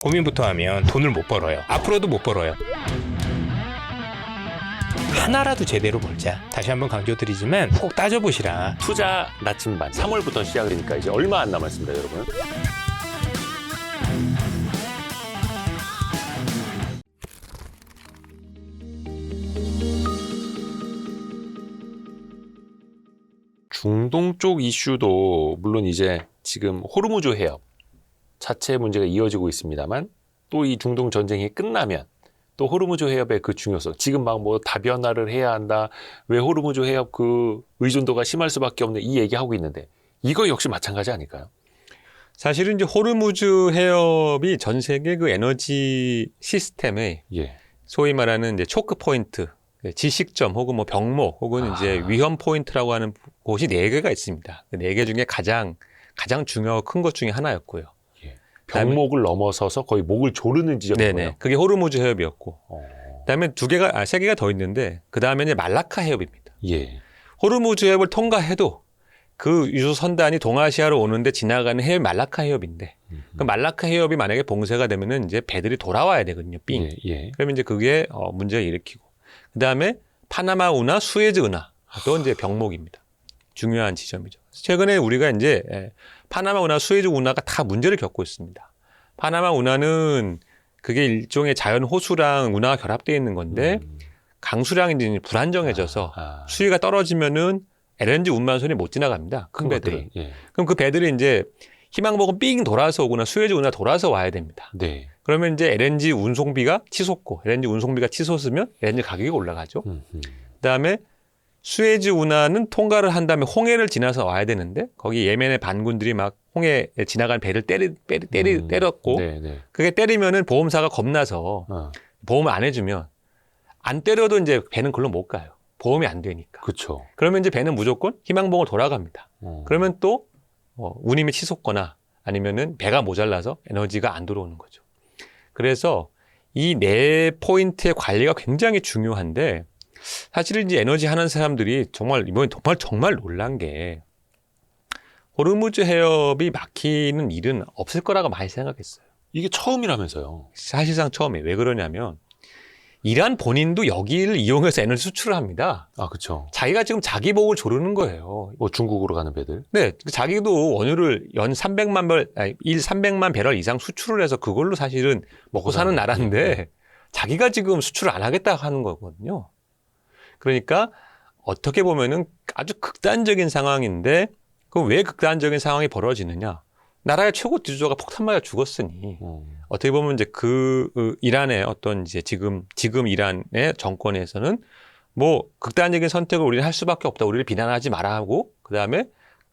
고민부터 하면 돈을 못 벌어요. 앞으로도 못 벌어요. 하나라도 제대로 벌자. 다시 한번 강조드리지만 꼭 따져보시라. 투자 나침반 3월부터 시작이니까 이제 얼마 안 남았습니다, 여러분. 중동 쪽 이슈도 물론 이제 지금 호르무즈 해협 자체 문제가 이어지고 있습니다만 또 이 중동 전쟁이 끝나면 또 호르무즈 해협의 그 중요성, 지금 막 뭐 다변화를 해야 한다, 왜 호르무즈 해협 그 의존도가 심할 수밖에 없는 이 얘기하고 있는데 이거 역시 마찬가지 아닐까요? 사실은 이제 호르무즈 해협이 전 세계 그 에너지 시스템의 예. 소위 말하는 이제 초크 포인트, 지식점 혹은 뭐 병목 혹은 이제 위험 포인트라고 하는 곳이 4개가 있습니다. 그 4개 중에 가장 중요하고 큰 것 중에 하나였고요. 병목을 넘어서서 거의 목을 조르는 지점이고요. 네네. 그게 호르무즈 해협이었고, 그다음에 3개가 더 있는데 그 다음에 이제 말라카 해협입니다. 예. 호르무즈 해협을 통과해도 그 유조 선단이 동아시아로 오는데 지나가는 해협 말라카 해협인데, 그 말라카 해협이 만약에 봉쇄가 되면은 이제 배들이 돌아와야 되거든요. 삥. 예. 그러면 이제 그게 문제를 일으키고, 그 다음에 파나마 운하, 수에즈 운하도 이제 병목입니다. 중요한 지점이죠. 최근에 우리가 이제 파나마 운하, 수에즈 운하가 다 문제를 겪고 있습니다. 파나마 운하는 그게 일종의 자연 호수랑 운하가 결합되어 있는 건데 강수량이 이제 불안정해져서 수위가 떨어지면은 LNG 운반선이 못 지나갑니다. 큰 배들이. 예. 그럼 그 배들이 이제 희망봉은 삥 돌아서 오거나 수에즈 운하 돌아서 와야 됩니다. 네. 그러면 이제 LNG 운송비가 치솟고, LNG 운송비가 치솟으면 LNG 가격이 올라가죠. 그다음에 수에즈 운하는 통과를 한 다음에 홍해를 지나서 와야 되는데 거기 예멘의 반군들이 막 홍해에 지나간 배를 때렸고 네. 그게 때리면은 보험사가 겁나서 보험을 안 해주면 안 때려도 이제 배는 글로 못 가요. 보험이 안 되니까. 그렇죠. 그러면 이제 배는 무조건 희망봉으로 돌아갑니다. 그러면 또 운임이 치솟거나 아니면은 배가 모자라서 에너지가 안 들어오는 거죠. 그래서 이 4포인트의 관리가 굉장히 중요한데 사실은 이제 에너지 하는 사람들이 이번에 정말 놀란 게 호르무즈 해협이 막히는 일은 없을 거라고 많이 생각했어요. 이게 처음이라면서요. 사실상 처음에 왜 그러냐면 이란 본인도 여기를 이용해서 에너지 수출을 합니다. 아, 그렇죠. 자기가 지금 자기 목을 조르는 거예요. 뭐 중국으로 가는 배들. 네, 자기도 원유를 일 300만 배럴 이상 수출을 해서 그걸로 사실은 먹고 사는 나라인데 자기가 지금 수출을 안 하겠다 하는 거거든요. 그러니까 어떻게 보면은 아주 극단적인 상황인데 그럼 왜 극단적인 상황이 벌어지느냐? 나라의 최고 지도자가 폭탄 맞아 죽었으니 어떻게 보면 이제 이란의 어떤 이제 지금 이란의 정권에서는 뭐 극단적인 선택을 우리는 할 수밖에 없다. 우리를 비난하지 마라 하고 그다음에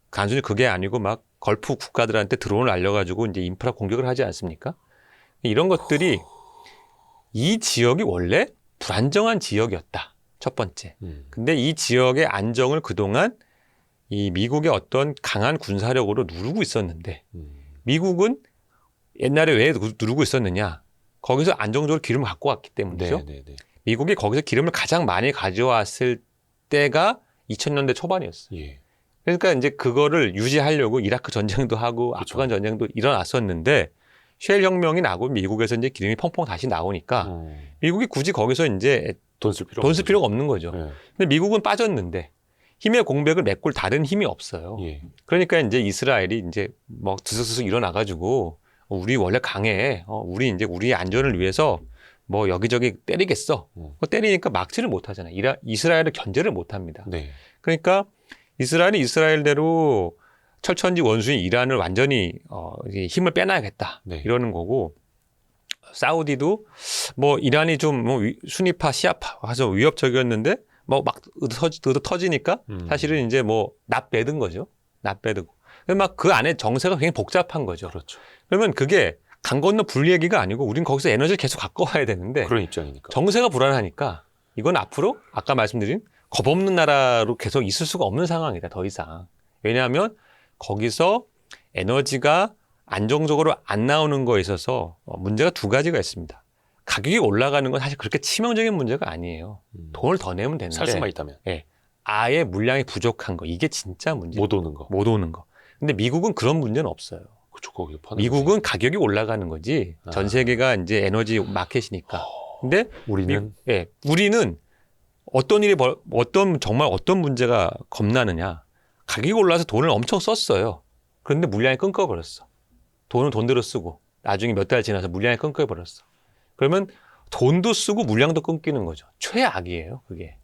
단순히 그게 아니고 막 걸프 국가들한테 드론을 알려가지고 이제 인프라 공격을 하지 않습니까? 이런 것들이 이 지역이 원래 불안정한 지역이었다. 첫 번째. 근데 이 지역의 안정을 그동안 이 미국의 어떤 강한 군사력으로 누르고 있었는데 미국은 옛날에 왜 누르고 있었느냐? 거기서 안정적으로 기름을 갖고 왔기 때문이죠. 네. 미국이 거기서 기름을 가장 많이 가져왔을 때가 2000년대 초반이었어요. 예. 그러니까 이제 그거를 유지하려고 이라크 전쟁도 하고 그렇죠. 아프간 전쟁도 일어났었는데 쉘 혁명이 나고 미국에서 이제 기름이 펑펑 다시 나오니까 미국이 굳이 거기서 이제 돈 쓸 필요가 없는 거죠. 예. 근데 미국은 빠졌는데 힘의 공백을 메꿀 다른 힘이 없어요. 예. 그러니까 이제 이스라엘이 이제 뭐 드스드스 일어나가지고 우리 원래 강해. 우리 이제 우리의 안전을 위해서 뭐 여기저기 때리겠어. 때리니까 막지를 못하잖아요. 이스라엘을 견제를 못합니다. 네. 그러니까 이스라엘이 이스라엘대로 철천지 원수인 이란을 완전히 힘을 빼놔야겠다. 네. 이러는 거고 사우디도 뭐 이란이 좀 뭐 순위파 시아파 해서 위협적이었는데 뭐 막 터지니까 사실은 이제 뭐 납배든 거죠. 납배드고. 막 그 안에 정세가 굉장히 복잡한 거죠. 그렇죠. 그러면 그게 강 건너 불 얘기가 아니고 우린 거기서 에너지를 계속 갖고 와야 되는데 그런 입장이니까. 정세가 불안하니까 이건 앞으로 아까 말씀드린 겁없는 나라로 계속 있을 수가 없는 상황이다. 더 이상. 왜냐하면 거기서 에너지가 안정적으로 안 나오는 거에 있어서 문제가 2가지가 있습니다. 가격이 올라가는 건 사실 그렇게 치명적인 문제가 아니에요. 돈을 더 내면 되는데. 살 수만 있다면. 예. 아예 물량이 부족한 거. 이게 진짜 문제. 못 오는 거. 못 오는 거. 근데 미국은 그런 문제는 없어요. 그쵸, 거기서 퍼내고 미국은 가격이 올라가는 거지. 전 세계가 이제 에너지 마켓이니까. 근데 우리는 우리는 정말 어떤 문제가 겁나느냐. 가격이 올라서 돈을 엄청 썼어요. 그런데 물량이 끊겨버렸어. 돈은 돈대로 쓰고 나중에 몇 달 지나서 물량이 끊겨버렸어. 그러면 돈도 쓰고 물량도 끊기는 거죠. 최악이에요, 그게.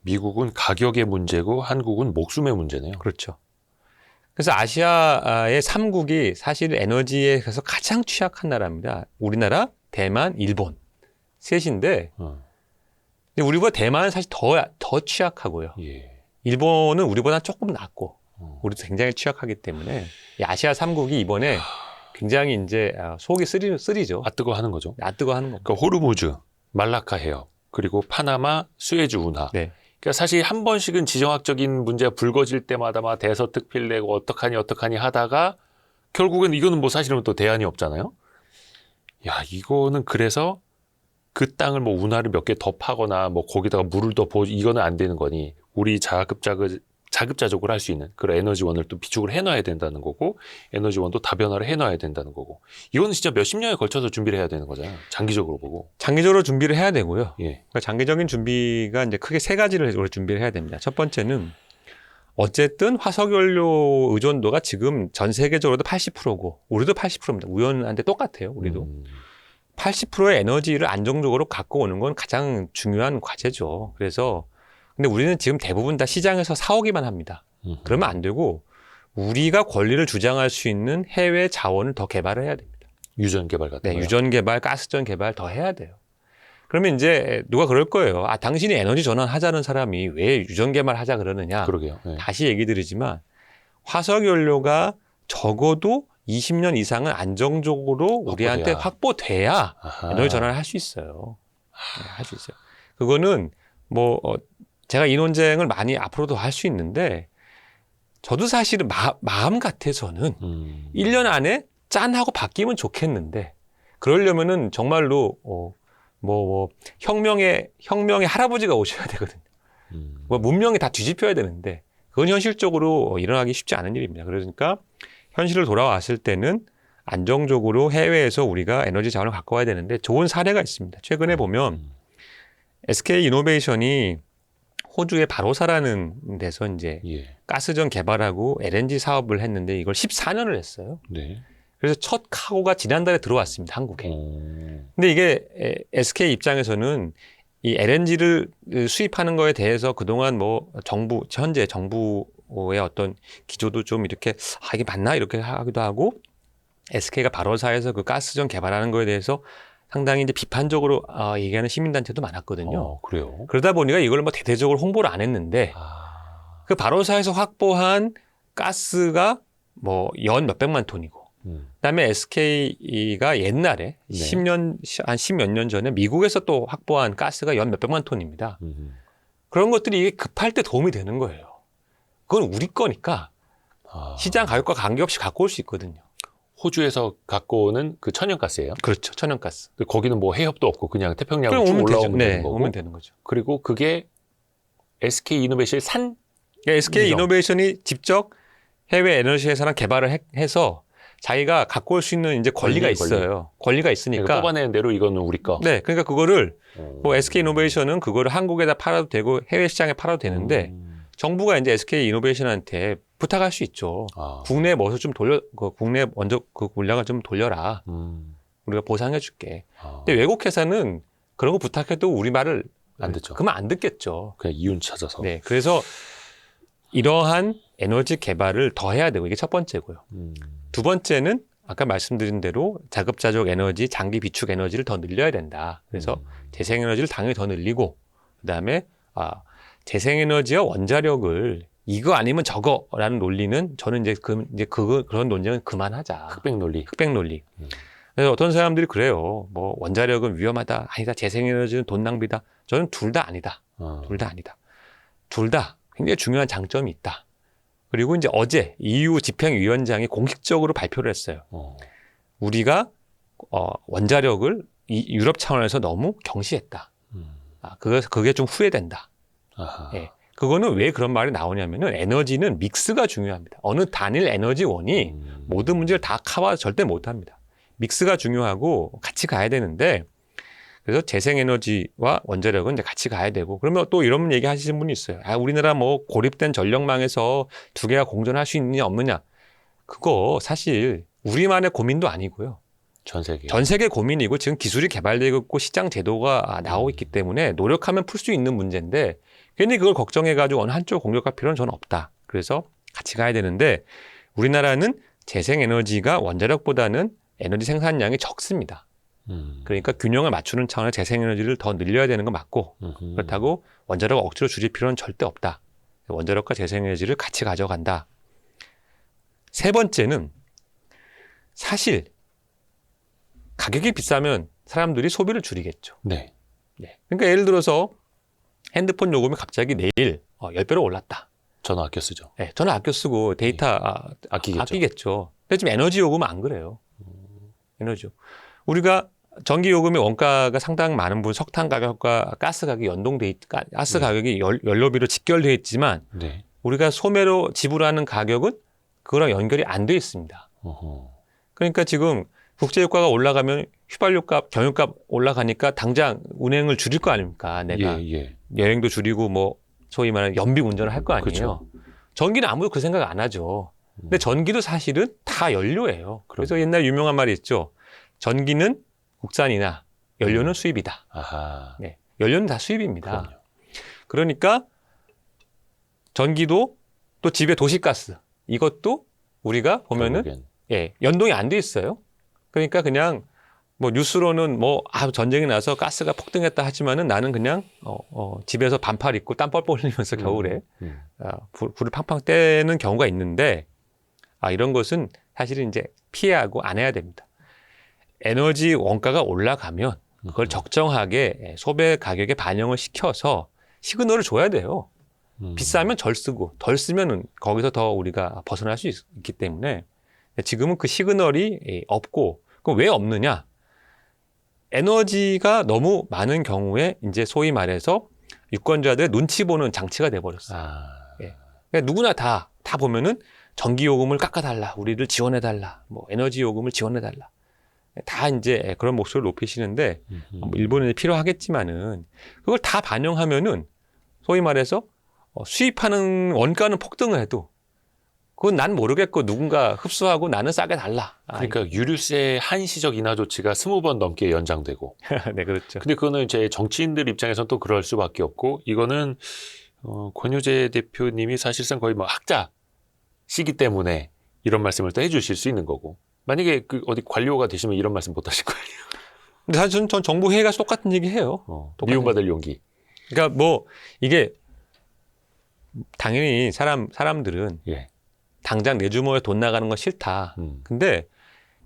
미국은 가격의 문제고 한국은 목숨의 문제네요. 그렇죠. 그래서 아시아의 3국이 사실 에너지에 가서 가장 취약한 나라입니다. 우리나라, 대만, 일본. 셋인데, 근데 우리보다 대만은 사실 더 취약하고요. 예. 일본은 우리보다 조금 낫고, 우리도 굉장히 취약하기 때문에, 이 아시아 3국이 이번에 굉장히 이제 속이 쓰리죠. 아 뜨거 하는 거죠. 뜨거 하는 겁니다. 그러니까 호르무즈, 말라카 해협, 그리고 파나마, 수에즈 운하. 네. 그러니까 사실 한 번씩은 지정학적인 문제가 불거질 때마다 막 대서특필 내고 어떡하니 하다가 결국엔 이거는 뭐 사실은 또 대안이 없잖아요. 야, 이거는 그래서 그 땅을 뭐 운하를 몇 개 더 파거나 뭐 거기다가 물을 더 이거는 안 되는 거니 우리 자급자족을 할 수 있는 그런 에너지원을 또 비축을 해놔야 된다는 거고 에너지원도 다변화를 해놔야 된다는 거고 이거는 진짜 몇십 년에 걸쳐서 준비를 해야 되는 거잖아요. 장기적으로 보고. 장기적으로 준비를 해야 되고요. 예. 그러니까 장기적인 준비가 이제 크게 세 가지를 준비를 해야 됩니다. 첫 번째는 어쨌든 화석연료 의존도가 지금 전 세계적으로도 80%고 우리도 80%입니다. 우연한데 똑같아요. 우리도. 80%의 에너지를 안정적으로 갖고 오는 건 가장 중요한 과제죠. 그래서 근데 우리는 지금 대부분 다 시장에서 사오기만 합니다. 그러면 안 되고 우리가 권리를 주장할 수 있는 해외 자원을 더 개발을 해야 됩니다. 유전 개발 같은 네, 거요. 유전 개발, 가스전 개발 더 해야 돼요. 그러면 이제 누가 그럴 거예요. 아, 당신이 에너지 전환하자는 사람이 왜 유전 개발하자 그러느냐. 그러게요. 네. 다시 얘기 드리지만 화석 연료가 적어도 20년 이상은 안정적으로 우리한테 확보돼야 에너지 전환을 할 수 있어요. 네, 할 수 있어요. 그거는 뭐 제가 이 논쟁을 많이 앞으로도 할 수 있는데 저도 사실은 마음 같아서는 1년 안에 짠하고 바뀌면 좋겠는데 그러려면은 정말로 혁명의 할아버지가 오셔야 되거든요. 뭐 문명이 다 뒤집혀야 되는데 그건 현실적으로 일어나기 쉽지 않은 일입니다. 그러니까 현실을 돌아왔을 때는 안정적으로 해외에서 우리가 에너지 자원을 갖고 와야 되는데 좋은 사례가 있습니다. 최근에 보면 SK 이노베이션이 호주의 바로사라는 데서 이제 가스전 개발하고 LNG 사업을 했는데 이걸 14년을 했어요. 네. 그래서 첫 카고가 지난달에 들어왔습니다, 한국에. 근데 이게 SK 입장에서는 이 LNG를 수입하는 거에 대해서 그동안 뭐 현재 정부의 어떤 기조도 좀 이렇게 이게 맞나 이렇게 하기도 하고 SK가 바로사에서 그 가스전 개발하는 거에 대해서 상당히 이제 비판적으로 얘기하는 시민단체도 많았거든요. 그래요? 그러다 보니까 이걸 뭐 대대적으로 홍보를 안 했는데 그 바로사에서 확보한 가스가 뭐 연 몇백만 톤이고 그다음에 SK가 옛날에 한 10몇 년 전에 미국에서 또 확보한 가스가 연 몇백만 톤입니다. 그런 것들이 이게 급할 때 도움이 되는 거예요. 그건 우리 거니까 시장 가격과 관계없이 갖고 올 수 있거든요. 호주에서 갖고 오는 그 천연가스예요? 그렇죠. 천연가스. 거기는 뭐 해협도 없고 그냥 태평양으로 쭉 오면 올라오면 되죠. 되는 거고. 오면 되는 거죠. 그리고 그게 SK 이노베이션이 SK 이노베이션이 직접 해외 에너지 회사랑 개발을 해서 자기가 갖고 올 수 있는 이제 권리가 있어요. 권리가 있으니까. 그러니까 뽑아내는 대로 이거는 우리 거. 네. 그러니까 그거를 뭐 SK 이노베이션은 그거를 한국에다 팔아도 되고 해외 시장에 팔아도 되는데 정부가 이제 SK 이노베이션한테 부탁할 수 있죠. 국내에 뭐서 좀 국내 먼저 그 물량을 좀 돌려라. 우리가 보상해 줄게. 근데 외국 회사는 그런 거 부탁해도 우리 말을 안 듣죠. 그러면 안 듣겠죠. 그냥 이윤 찾아서. 네. 그래서 이러한 에너지 개발을 더 해야 되고 이게 첫 번째고요. 두 번째는 아까 말씀드린 대로 자급자족 에너지, 장기 비축 에너지를 더 늘려야 된다. 그래서 재생에너지를 당연히 더 늘리고 그다음에 재생에너지와 원자력을 이거 아니면 저거라는 논리는 저는 이제 그런 논쟁은 그만하자. 흑백 논리. 흑백 논리. 그래서 어떤 사람들이 그래요. 뭐 원자력은 위험하다. 아니다. 재생에너지는 돈 낭비다. 저는 둘 다 아니다. 둘 다 아니다. 둘 다 굉장히 중요한 장점이 있다. 그리고 이제 어제 EU 집행위원장이 공식적으로 발표를 했어요. 우리가 원자력을 유럽 차원에서 너무 경시했다. 그게 좀 후회된다. 아하. 예. 그거는 왜 그런 말이 나오냐면은 에너지는 믹스가 중요합니다. 어느 단일 에너지원이 모든 문제를 다 커버 절대 못합니다. 믹스가 중요하고 같이 가야 되는데 그래서 재생에너지와 원자력은 이제 같이 가야 되고 그러면 또 이런 얘기 하시는 분이 있어요. 아, 우리나라 뭐 고립된 전력망에서 두 개가 공존할 수 있느냐 없느냐. 그거 사실 우리만의 고민도 아니고요. 전 세계. 전 세계 고민이고 지금 기술이 개발되고 있고 시장 제도가 나오고 있기 때문에 노력하면 풀 수 있는 문제인데 괜히 그걸 걱정해가지고 어느 한쪽 공격할 필요는 저는 없다. 그래서 같이 가야 되는데 우리나라는 재생에너지가 원자력보다는 에너지 생산량이 적습니다. 그러니까 균형을 맞추는 차원에서 재생에너지를 더 늘려야 되는 건 맞고 그렇다고 원자력을 억지로 줄일 필요는 절대 없다. 원자력과 재생에너지를 같이 가져간다. 세 번째는 사실 가격이 비싸면 사람들이 소비를 줄이겠죠. 네. 네. 그러니까 예를 들어서 핸드폰 요금이 갑자기 내일 10배로 올랐다. 전화 아껴 쓰죠. 네, 저는 아껴 쓰고 데이터 아끼겠죠. 근데 지금 에너지 요금은 안 그래요. 에너지. 우리가 전기 요금의 원가가 상당히 많은 분 석탄 가격과 가스 가격이 가스 가격이 연료비로 직결되어 있지만 네. 우리가 소매로 지불하는 가격은 그거랑 연결이 안 돼 있습니다. 그러니까 지금 국제유가가 올라가면 휘발유값, 경유값 올라가니까 당장 운행을 줄일 거 아닙니까? 내가 여행도 줄이고 뭐 소위 말하는 연비 운전을 할 거 아니에요. 그렇죠. 전기는 아무도 그 생각 안 하죠. 근데 전기도 사실은 다 연료예요. 그래서 옛날 유명한 말이 있죠. 전기는 국산이나 연료는 수입이다. 아하. 네, 연료는 다 수입입니다. 그럼요. 그러니까 전기도 또 집에 도시가스 이것도 우리가 보면은 결국엔. 연동이 안 돼 있어요. 그러니까 그냥 뭐 뉴스로는 전쟁이 나서 가스가 폭등했다 하지만은 나는 그냥 집에서 반팔 입고 땀 뻘뻘 흘리면서 겨울에 불을 팡팡 떼는 경우가 있는데 이런 것은 사실은 이제 피하고 안 해야 됩니다. 에너지 원가가 올라가면 그걸 적정하게 소비 가격에 반영을 시켜서 시그널을 줘야 돼요. 비싸면 덜 쓰고 덜 쓰면은 거기서 더 우리가 벗어날 수 있기 때문에 지금은 그 시그널이 없고 그럼 왜 없느냐? 에너지가 너무 많은 경우에 이제 소위 말해서 유권자들의 눈치 보는 장치가 돼버렸어요. 그러니까 누구나 다 보면은 전기 요금을 깎아달라, 우리를 지원해달라, 뭐 에너지 요금을 지원해달라. 다 이제 그런 목소리를 높이시는데 일본에 필요하겠지만은 그걸 다 반영하면은 소위 말해서 수입하는 원가는 폭등을 해도 그건 난 모르겠고 누군가 흡수하고 나는 싸게 달라. 그러니까 유류세 한시적 인하 조치가 20번 넘게 연장되고. 네, 그렇죠. 근데 그거는 이제 정치인들 입장에서는 또 그럴 수밖에 없고 이거는 권효재 대표님이 사실상 거의 뭐 학자시기 때문에 이런 말씀을 또 해주실 수 있는 거고. 만약에 어디 관료가 되시면 이런 말씀 못 하실 거 아니에요. 근데 사실 전 정부 회의가 똑같은 얘기 해요. 미움받을 용기. 그러니까 뭐 이게 당연히 사람들은 당장 내 주머니에 돈 나가는 건 싫다. 근데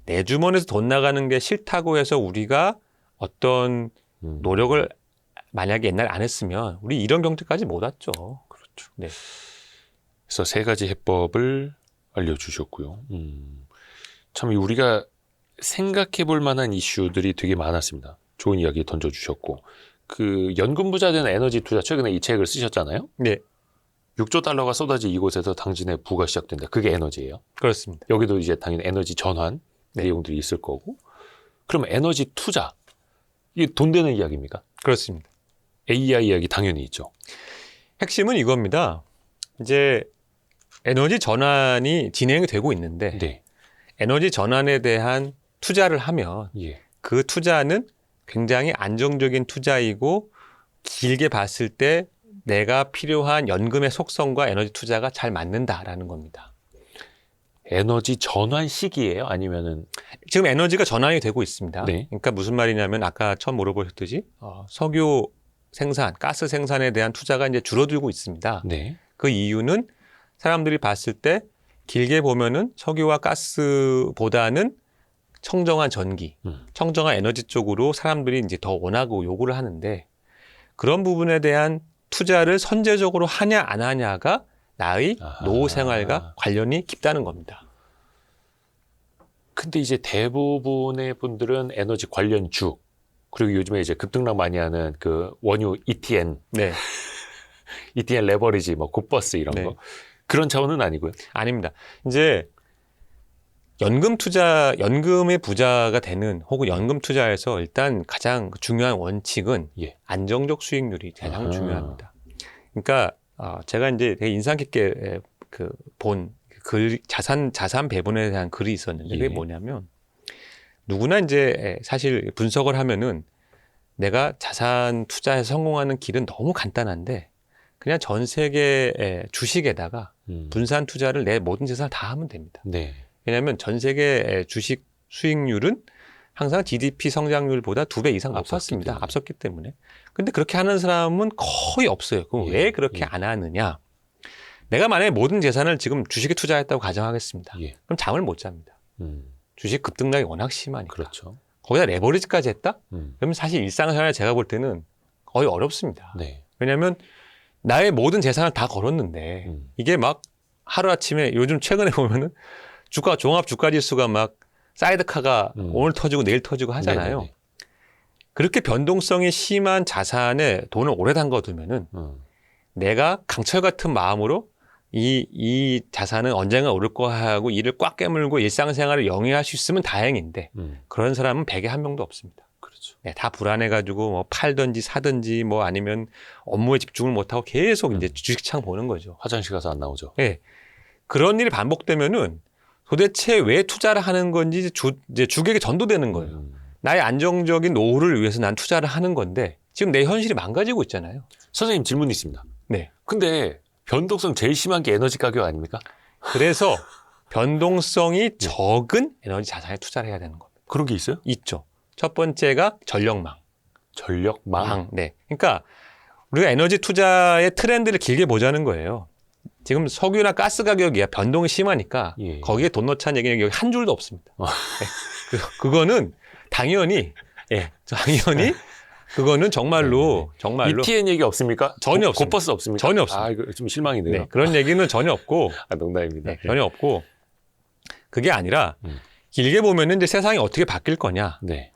내 주머니에서 돈 나가는 게 싫다고 해서 우리가 어떤 노력을 만약에 옛날에 안 했으면 우리 이런 경제까지 못 왔죠. 그렇죠. 네. 그래서 3가지 해법을 알려주셨고요. 참 우리가 생각해 볼 만한 이슈들이 되게 많았습니다. 좋은 이야기 던져주셨고 그 연금 부자 되는 에너지 투자 최근에 이 책을 쓰셨잖아요. 네. 6조 달러가 쏟아지 이곳에서 당신의 부가 시작된다. 그게 에너지예요. 그렇습니다. 여기도 이제 당연히 에너지 전환 내용들이 있을 거고. 그럼 에너지 투자 이게 돈 되는 이야기입니까? 그렇습니다. AI 이야기 당연히 있죠. 핵심은 이겁니다. 이제 에너지 전환이 진행이 되고 있는데 에너지 전환에 대한 투자를 하면 그 투자는 굉장히 안정적인 투자이고 길게 봤을 때 내가 필요한 연금의 속성과 에너지 투자가 잘 맞는다라는 겁니다. 에너지 전환 시기예요? 아니면은 지금 에너지가 전환이 되고 있습니다. 그러니까 무슨 말이냐면 아까 처음 물어보셨듯이 석유 생산, 가스 생산에 대한 투자가 이제 줄어들고 있습니다. 그 이유는 사람들이 봤을 때 길게 보면은 석유와 가스보다는 청정한 전기, 청정한 에너지 쪽으로 사람들이 이제 더 원하고 요구를 하는데 그런 부분에 대한 투자를 선제적으로 하냐 안 하냐가 나의 노후 생활과 관련이 깊다는 겁니다. 근데 이제 대부분의 분들은 에너지 관련주 그리고 요즘에 이제 급등락 많이 하는 그 원유 ETN ETN 레버리지, 뭐 굿버스 이런 네. 거 그런 차원은 아니고요. 아닙니다. 이제 연금의 부자가 되는 혹은 연금 투자에서 일단 가장 중요한 원칙은 예. 안정적 수익률이 가장 아하. 중요합니다. 그러니까 제가 이제 되게 인상 깊게 본 글 자산 배분에 대한 글이 있었는데 그게 예. 뭐냐면 누구나 이제 사실 분석을 하면은 내가 자산 투자에 성공하는 길은 너무 간단한데 그냥 전 세계 주식에다가 분산 투자를 내 모든 재산을 다 하면 됩니다. 네. 왜냐하면 전 세계 주식 수익률은 항상 GDP 성장률보다 2배 이상 높았습니다. 때문에. 앞섰기 때문에. 근데 그렇게 하는 사람은 거의 없어요. 그럼 예, 왜 그렇게 예. 안 하느냐? 내가 만약에 모든 재산을 지금 주식에 투자했다고 가정하겠습니다. 예. 그럼 잠을 못 잡니다. 음. 주식 급등락이 워낙 심하니까. 그렇죠. 거기다 레버리지까지 했다? 음. 그러면 사실 일상생활에 제가 볼 때는 거의 어렵습니다. 네. 왜냐하면 나의 모든 재산을 다 걸었는데 이게 막 하루아침에 요즘 최근에 보면은 종합 주가 지수가 막 사이드카가 오늘 터지고 내일 터지고 하잖아요. 네네네. 그렇게 변동성이 심한 자산에 돈을 오래 담궈두면은 내가 강철 같은 마음으로 이 자산은 언젠가 오를 거 하고 이를 꽉 깨물고 일상생활을 영위할 수 있으면 다행인데 그런 사람은 100에 한 명도 없습니다. 그렇죠. 네, 다 불안해가지고 뭐 팔든지 사든지 뭐 아니면 업무에 집중을 못하고 계속 이제 주식창 보는 거죠. 화장실 가서 안 나오죠. 네. 그런 일이 반복되면은 도대체 왜 투자를 하는 건지 이제 주객에 전도되는 거예요. 나의 안정적인 노후를 위해서 난 투자를 하는 건데 지금 내 현실이 망가지고 있잖아요. 선생님 질문이 있습니다. 네. 근데 변동성 제일 심한 게 에너지 가격 아닙니까? 그래서 변동성이 적은 에너지 자산에 투자를 해야 되는 겁니다. 그런 게 있어요? 있죠. 첫 번째가 전력망. 전력망. 네. 그러니까 우리가 에너지 투자의 트렌드를 길게 보자는 거예요. 지금 석유나 가스 가격이 변동이 심하니까 예. 거기에 돈 넣자는 얘기는 여기 한 줄도 없습니다. 네. 그거는 당연히 그거는 정말로 ETN 얘기 없습니까? 전혀 없습니다. 굿버스 없습니까? 전혀 없습니다. 아, 이거 좀 실망이네요. 네, 그런 얘기는 전혀 없고 아, 농담입니다. 네, 전혀 없고 그게 아니라 길게 보면은 이제 세상이 어떻게 바뀔 거냐 네.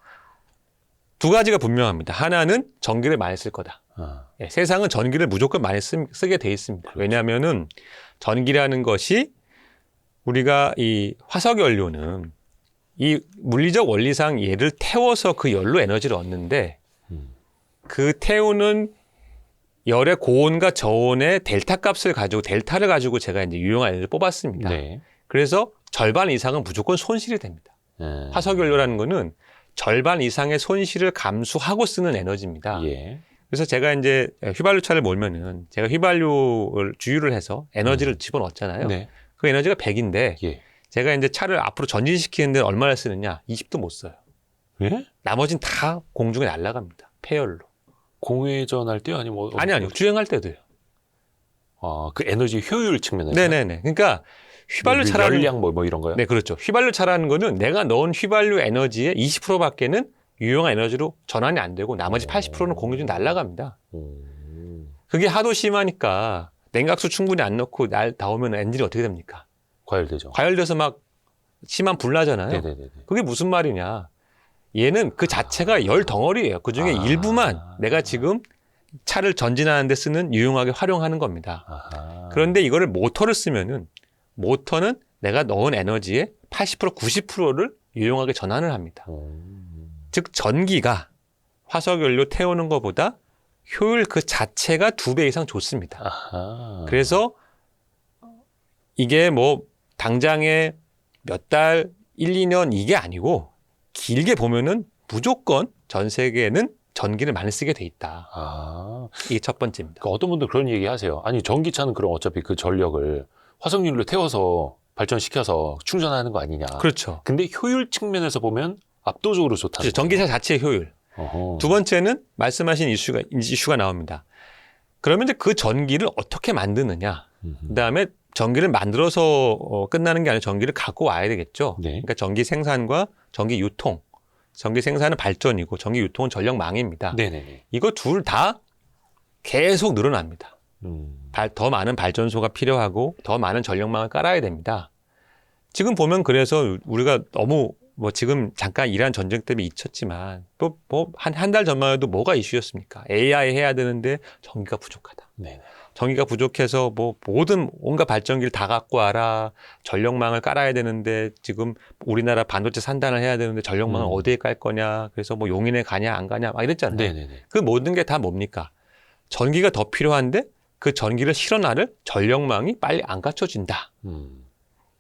두 가지가 분명합니다. 하나는 전기를 많이 쓸 거다. 아, 네, 세상은 전기를 무조건 많이 쓰게 돼 있습니다. 왜냐하면은 전기라는 것이 우리가 이 화석연료는 이 물리적 원리상 얘를 태워서 그 열로 에너지를 얻는데 그 태우는 열의 고온과 저온의 델타 값을 가지고 델타를 가지고 제가 이제 유용한 에너지를 뽑았습니다. 네. 그래서 절반 이상은 무조건 손실이 됩니다. 화석연료라는 거는 절반 이상의 손실을 감수하고 쓰는 에너지입니다. 예. 그래서 제가 이제 휘발유차를 몰면은 제가 휘발유를 주유를 해서 에너지를 집어넣었잖아요. 네. 그 에너지가 100인데 예. 제가 이제 차를 앞으로 전진시키는데 얼마나 쓰느냐? 20도 못 써요. 예? 나머지는 다 공중에 날아갑니다. 폐열로. 공회전할 때요? 아니면 아니요. 주행할 때도요. 아, 그 에너지 효율 측면에서. 네네네. 그러니까 휘발유 차라는 열량 뭐 이런 거요? 네, 그렇죠. 휘발유 차라는 거는 내가 넣은 휘발유 에너지의 20%밖에는 유용한 에너지로 전환이 안 되고 나머지 80%는 공중에 날아갑니다. 그게 하도 심하니까 냉각수 충분히 안 넣고 날 닿으면 엔진이 어떻게 됩니까? 과열되죠. 과열돼서 막 심한 불 나잖아요. 네네네. 그게 무슨 말이냐? 얘는 그 자체가 열 덩어리예요. 그 중에 일부만 내가 지금 차를 전진하는 데 쓰는 유용하게 활용하는 겁니다. 아하. 그런데 이거를 모터를 쓰면은 모터는 내가 넣은 에너지의 80% 90%를 유용하게 전환을 합니다. 즉 전기가 화석연료 태우는 것보다 효율 그 자체가 2배 이상 좋습니다. 아하. 그래서 이게 뭐 당장에 몇 달, 1, 2년 이게 아니고 길게 보면은 무조건 전 세계는 전기를 많이 쓰게 돼 있다. 아. 이게 첫 번째입니다. 그 어떤 분들 그런 얘기 하세요. 아니, 전기차는 그럼 어차피 그 전력을 화석연료 태워서 발전시켜서 충전하는 거 아니냐. 그렇죠. 근데 효율 측면에서 보면 압도적으로 좋다. 그렇죠. 전기차 자체의 효율. 어허. 두 번째는 말씀하신 이슈가 나옵니다. 그러면 이제 그 전기를 어떻게 만드느냐. 그다음에 전기를 만들어서 끝나는 게 아니라 전기를 갖고 와야 되겠죠. 네. 그러니까 전기 생산과 전기 유통. 전기 생산은 발전이고 전기 유통은 전력망입니다. 네네네. 이거 둘 다 계속 늘어납니다. 더 많은 발전소가 필요하고 더 많은 전력망을 깔아야 됩니다. 지금 보면 그래서 우리가 너무 뭐 지금 잠깐 이란 전쟁 때문에 잊혔지만 한 달 전만 해도 뭐가 이슈였습니까? AI 해야 되는데 전기가 부족하다. 네네. 전기가 부족해서 뭐 모든 온갖 발전기를 다 갖고 와라. 전력망을 깔아야 되는데 지금 우리나라 반도체 산단을 해야 되는데 전력망을 어디에 깔 거냐. 그래서 뭐 용인에 가냐 안 가냐 막 이랬잖아요. 네네네. 그 모든 게 다 뭡니까? 전기가 더 필요한데 그 전기를 실어나를 전력망이 빨리 안 갖춰진다.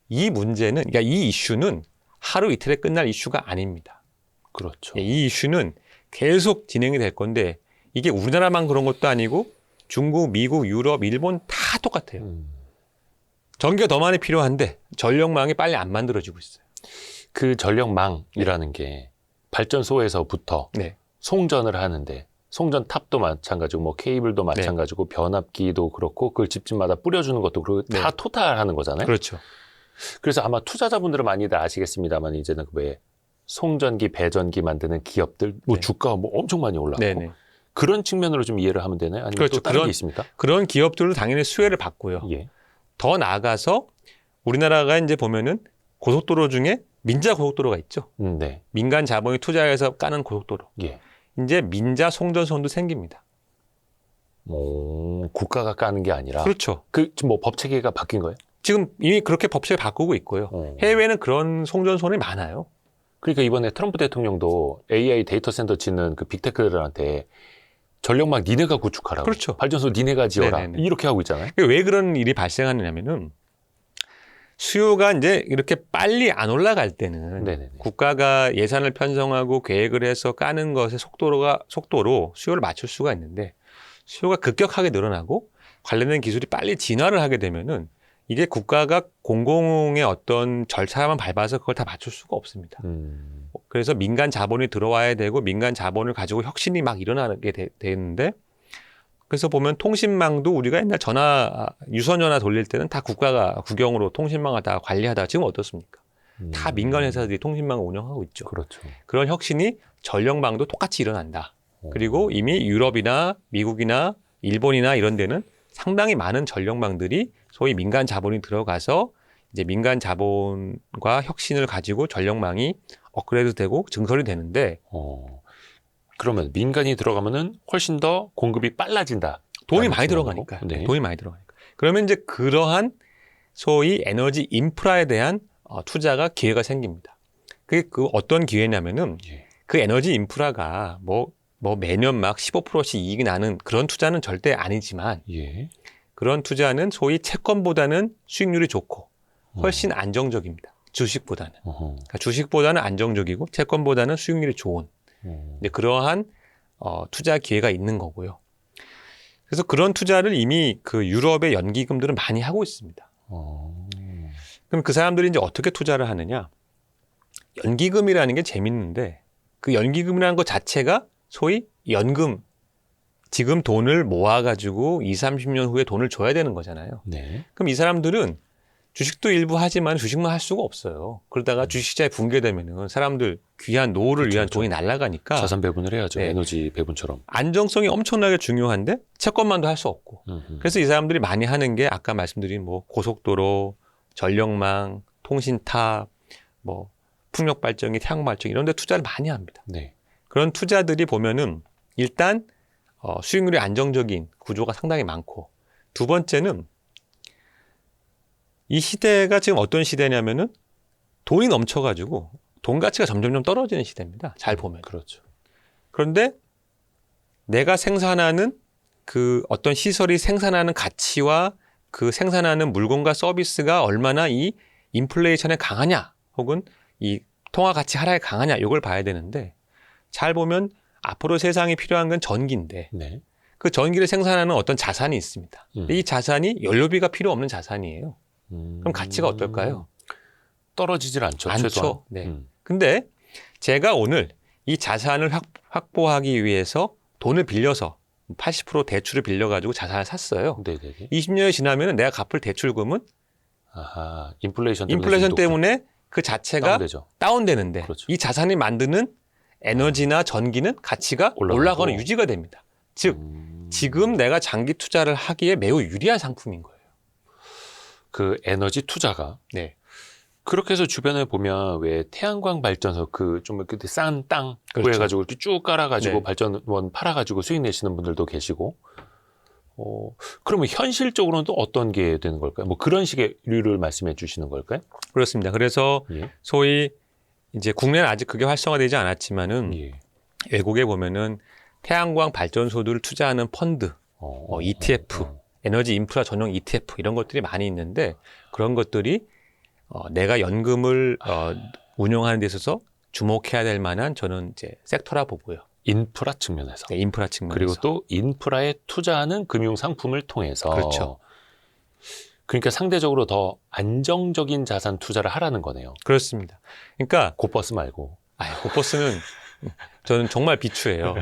이 문제는, 그러니까 이 이슈는 하루 이틀에 끝날 이슈가 아닙니다. 그렇죠. 이 이슈는 계속 진행이 될 건데 이게 우리나라만 그런 것도 아니고 중국, 미국, 유럽, 일본 다 똑같아요. 전기가 더 많이 필요한데 전력망이 빨리 안 만들어지고 있어요. 그 전력망이라는 게 발전소에서부터 네. 송전을 하는데 송전 탑도 마찬가지고 뭐 케이블도 마찬가지고 변압기도 그렇고 그걸 집집마다 뿌려주는 것도 그렇고 다 네. 토탈하는 거잖아요. 그렇죠. 그래서 아마 투자자분들은 많이들 아시겠습니다만 이제는 왜 송전기, 배전기 만드는 기업들 뭐 네. 주가가 뭐 엄청 많이 올랐고 네네. 그런 측면으로 좀 이해를 하면 되나요? 아니면 그렇죠. 또 다른 게 있습니까? 그런 기업들은 당연히 수혜를 받고요. 예. 더 나아가서 우리나라가 이제 보면은 고속도로 중에 민자 고속도로가 있죠. 네. 민간 자본이 투자해서 까는 고속도로. 예. 이제 민자 송전선도 생깁니다. 국가가 까는 게 아니라 그렇죠. 그 뭐 법 체계가 바뀐 거예요? 지금 이미 그렇게 법칙을 바꾸고 있고요. 해외에는 그런 송전선이 많아요. 그러니까 이번에 트럼프 대통령도 AI 데이터 센터 짓는 그 빅테크들한테 전력망 니네가 구축하라고. 그렇죠. 발전소 니네가 지어라. 네네네. 이렇게 하고 있잖아요. 왜 그런 일이 발생하느냐면은 수요가 이제 이렇게 빨리 안 올라갈 때는 네네네. 국가가 예산을 편성하고 계획을 해서 까는 것의 속도로 수요를 맞출 수가 있는데 수요가 급격하게 늘어나고 관련된 기술이 빨리 진화를 하게 되면은 이게 국가가 공공의 어떤 절차만 밟아서 그걸 다 맞출 수가 없습니다. 그래서 민간 자본이 들어와야 되고 민간 자본을 가지고 혁신이 막 일어나게 되는데 그래서 보면 통신망도 우리가 옛날 유선 전화 돌릴 때는 다 국가가 국영으로 통신망을 다 관리하다가 지금 어떻습니까? 다 민간 회사들이 통신망을 운영하고 있죠. 그렇죠. 그런 혁신이 전력망도 똑같이 일어난다. 그리고 이미 유럽이나 미국이나 일본이나 이런 데는 상당히 많은 전력망들이 소위 민간 자본이 들어가서 이제 민간 자본과 혁신을 가지고 전력망이 업그레이드 되고 증설이 되는데 그러면 민간이 들어가면은 훨씬 더 공급이 빨라진다. 돈이 많이 들어가니까. 네. 돈이 많이 들어가니까. 그러면 이제 그러한 소위 에너지 인프라에 대한 투자가 기회가 생깁니다. 그게 그 어떤 기회냐면은 그 에너지 인프라가 뭐 매년 막 15%씩 이익이 나는 그런 투자는 절대 아니지만 그런 투자는 소위 채권보다는 수익률이 좋고 훨씬 안정적입니다. 주식보다는. 그러니까 주식보다는 안정적이고 채권보다는 수익률이 좋은 이제 그러한 투자 기회가 있는 거고요. 그래서 그런 투자를 이미 그 유럽의 연기금들은 많이 하고 있습니다. 그럼 그 사람들이 이제 어떻게 투자를 하느냐? 연기금이라는 게 재밌는데 그 연기금이라는 것 자체가 소위 연금, 지금 돈을 모아가지고 20, 30년 후에 돈을 줘야 되는 거잖아요. 네. 그럼 이 사람들은 주식도 일부 하지만 주식만 할 수가 없어요. 그러다가 주식시장이 붕괴되면은 사람들 귀한 노후를 위한 돈이 날아가니까 자산 배분을 해야죠. 네. 에너지 배분처럼. 안정성이 엄청나게 중요한데 채권만도 할 수 없고. 그래서 이 사람들이 많이 하는 게 아까 말씀드린 뭐 고속도로, 전력망, 통신탑, 뭐 풍력발전기, 태양발전기 이런 데 투자를 많이 합니다. 네. 그런 투자들이 보면은 일단 수익률이 안정적인 구조가 상당히 많고 두 번째는 이 시대가 지금 어떤 시대냐면은 돈이 넘쳐가지고 돈 가치가 점점 떨어지는 시대입니다. 잘 보면. 그렇죠. 그런데 내가 생산하는 그 어떤 시설이 생산하는 가치와 그 생산하는 물건과 서비스가 얼마나 이 인플레이션에 강하냐 혹은 이 통화 가치 하락에 강하냐 이걸 봐야 되는데 잘 보면 앞으로 세상에 필요한 건 전기인데 네. 그 전기를 생산하는 어떤 자산이 있습니다. 이 자산이 연료비가 필요 없는 자산이에요. 그럼 가치가 어떨까요? 떨어지질 않죠. 않죠. 최소한. 네. 근데 제가 오늘 이 자산을 확보하기 위해서 돈을 빌려서 80% 대출을 빌려가지고 자산을 샀어요. 네네네. 20년이 지나면 내가 갚을 대출금은 아하, 인플레이션 때문에 그 자체가 다운되죠. 다운되는데 그렇죠. 이 자산이 만드는 에너지나 전기는 가치가 올라가거나 유지가 됩니다. 즉 지금 내가 장기 투자를 하기에 매우 유리한 상품인 거예요. 그 에너지 투자가 네. 그렇게 해서 주변에 보면 왜 태양광 발전소 그 좀 이렇게 싼 땅 그렇죠. 구해가지고 이렇게 쭉 깔아가지고 네. 발전원 팔아가지고 수익 내시는 분들도 계시고 그러면 현실적으로는 또 어떤 게 되는 걸까요? 뭐 그런 식의 류를 말씀해 주시는 걸까요? 그렇습니다. 그래서 예. 소위 이제 국내는 아직 그게 활성화되지 않았지만은 예. 외국에 보면은 태양광 발전소들을 투자하는 펀드, ETF, 에너지 인프라 전용 ETF 이런 것들이 많이 있는데 그런 것들이 내가 연금을 운용하는 데 있어서 주목해야 될 만한 저는 이제 섹터라 보고요. 인프라 측면에서. 네, 인프라 측면에서. 그리고 또 인프라에 투자하는 금융 상품을 통해서. 그렇죠. 그러니까 상대적으로 더 안정적인 자산 투자를 하라는 거네요. 그렇습니다. 그러니까 고버스 말고. 고버스는 저는 정말 비추해요.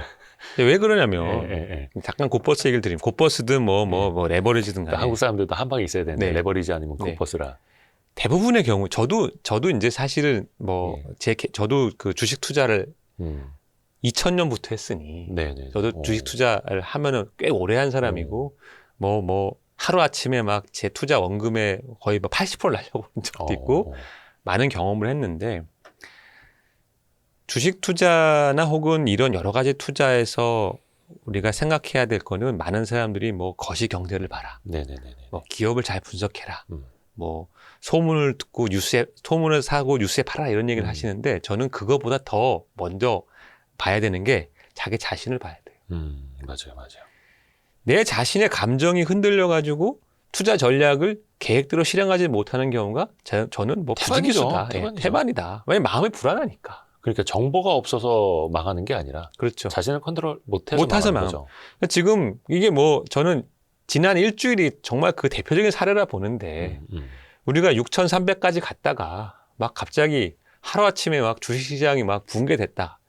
왜 그러냐면 예. 잠깐 고버스 얘기를 드리면 고버스든 뭐 레버리지든 간에 한국 사람들도 한 방에 있어야 되는데 네. 레버리지 아니면 네. 고버스라. 대부분의 경우 저도 이제 사실은 뭐 저도 그 주식 투자를 2000년부터 했으니 네네. 저도 주식 투자를 하면은 꽤 오래 한 사람이고 뭐 하루 아침에 막 제 투자 원금의 거의 뭐 80% 날려본 적도 있고 많은 경험을 했는데 주식 투자나 혹은 이런 여러 가지 투자에서 우리가 생각해야 될 거는 많은 사람들이 뭐 거시 경제를 봐라. 네네네. 뭐 기업을 잘 분석해라. 뭐 소문을 듣고 소문을 사고 뉴스에 팔아라 이런 얘기를 하시는데 저는 그거보다 더 먼저 봐야 되는 게 자기 자신을 봐야 돼요. 맞아요. 내 자신의 감정이 흔들려가지고 투자 전략을 계획대로 실행하지 못하는 경우가 저는 뭐 부지기수다. 태반이다. 왜냐면 마음이 불안하니까. 그러니까 정보가 없어서 망하는 게 아니라 그렇죠. 자신을 컨트롤 못해서 망하는 거죠. 지금 이게 뭐 저는 지난 일주일이 정말 그 대표적인 사례라 보는데 우리가 6,300까지 갔다가 막 갑자기 하루아침에 막 주식시장이 막 붕괴됐다.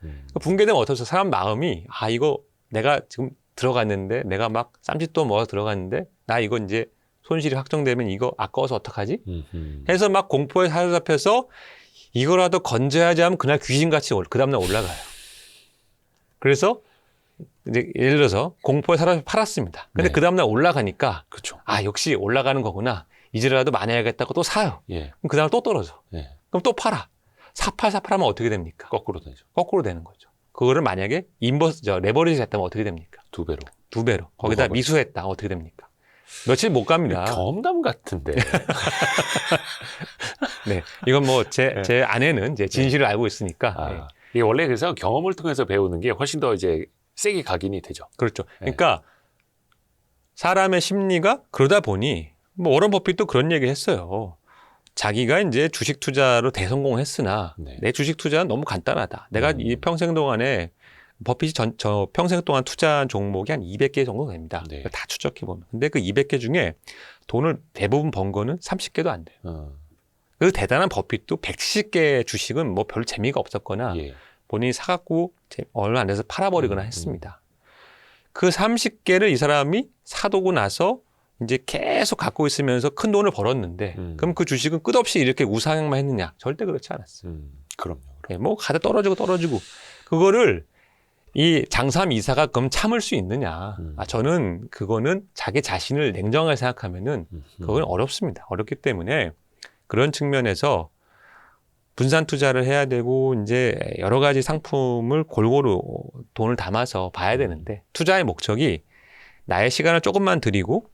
붕괴되면 어떠세요? 사람 마음이 이거 내가 지금 들어갔는데 내가 막 쌈짓돈 모아 들어갔는데 나 이거 이제 손실이 확정되면 이거 아까워서 어떡하지? 해서 막 공포에 사로잡혀서 이거라도 건져야지 하면 그날 귀신같이 그 다음날 올라가요. 그래서 이제 예를 들어서 공포에 사로잡혀 팔았습니다. 근데 그 다음날 올라가니까 그렇죠. 역시 올라가는 거구나. 이제라도 만회하겠다고 또 사요. 예. 그럼 그 다음날 또 떨어져. 예. 그럼 또 팔아. 사팔하면 어떻게 됩니까? 거꾸로 되죠. 거꾸로 되는 거죠. 그거를 만약에 레버리지 했다면 어떻게 됩니까? 2배로. 2배로. 거기다 미수했다. 어떻게 됩니까? 며칠 못 갑니다. 경험담 같은데. 네. 이건 뭐 제 아내는 이제 진실을 알고 있으니까. 이게 원래 그래서 경험을 통해서 배우는 게 훨씬 더 이제 세게 각인이 되죠. 그렇죠. 그러니까 사람의 심리가 그러다 보니 뭐 워런 버핏도 그런 얘기 했어요. 자기가 이제 주식 투자로 대성공했으나 내 주식 투자는 너무 간단하다. 내가 이 평생 동안에 버핏이 저 평생 동안 투자한 종목이 한 200개 정도 됩니다. 다 추적해 보면. 근데 그 200개 중에 돈을 대부분 번 거는 30개도 안 돼요. 그 대단한 버핏도 170개 주식은 뭐 별 재미가 없었거나 본인이 사갖고 얼마 안 돼서 팔아버리거나 했습니다. 그 30개를 이 사람이 사두고 나서 이제 계속 갖고 있으면서 큰 돈을 벌었는데 그럼 그 주식은 끝없이 이렇게 우상향만 했느냐? 절대 그렇지 않았어요. 그럼요. 뭐 가다 떨어지고 그거를 이 장삼 이사가 그럼 참을 수 있느냐? 저는 그거는 자기 자신을 냉정하게 생각하면은 그건 어렵습니다. 어렵기 때문에 그런 측면에서 분산 투자를 해야 되고 이제 여러 가지 상품을 골고루 돈을 담아서 봐야 되는데 투자의 목적이 나의 시간을 조금만 들이고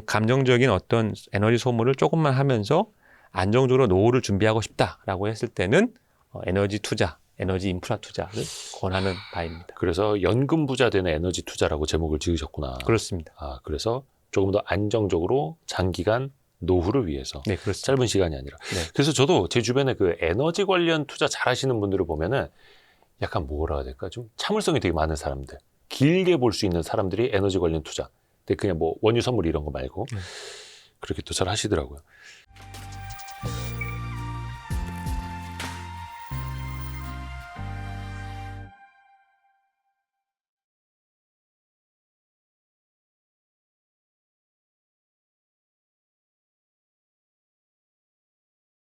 감정적인 어떤 에너지 소모를 조금만 하면서 안정적으로 노후를 준비하고 싶다라고 했을 때는 에너지 투자, 에너지 인프라 투자를 권하는 바입니다. 그래서 연금 부자 되는 에너지 투자라고 제목을 지으셨구나. 그렇습니다. 그래서 조금 더 안정적으로 장기간 노후를 위해서. 네, 그렇습니다. 짧은 시간이 아니라. 그래서 저도 제 주변에 그 에너지 관련 투자 잘 하시는 분들을 보면은 약간 뭐라 해야 될까? 좀 참을성이 되게 많은 사람들. 길게 볼 수 있는 사람들이 에너지 관련 투자. 근데 그냥 뭐 원유 선물 이런 거 말고. 그렇게 또 잘 하시더라고요.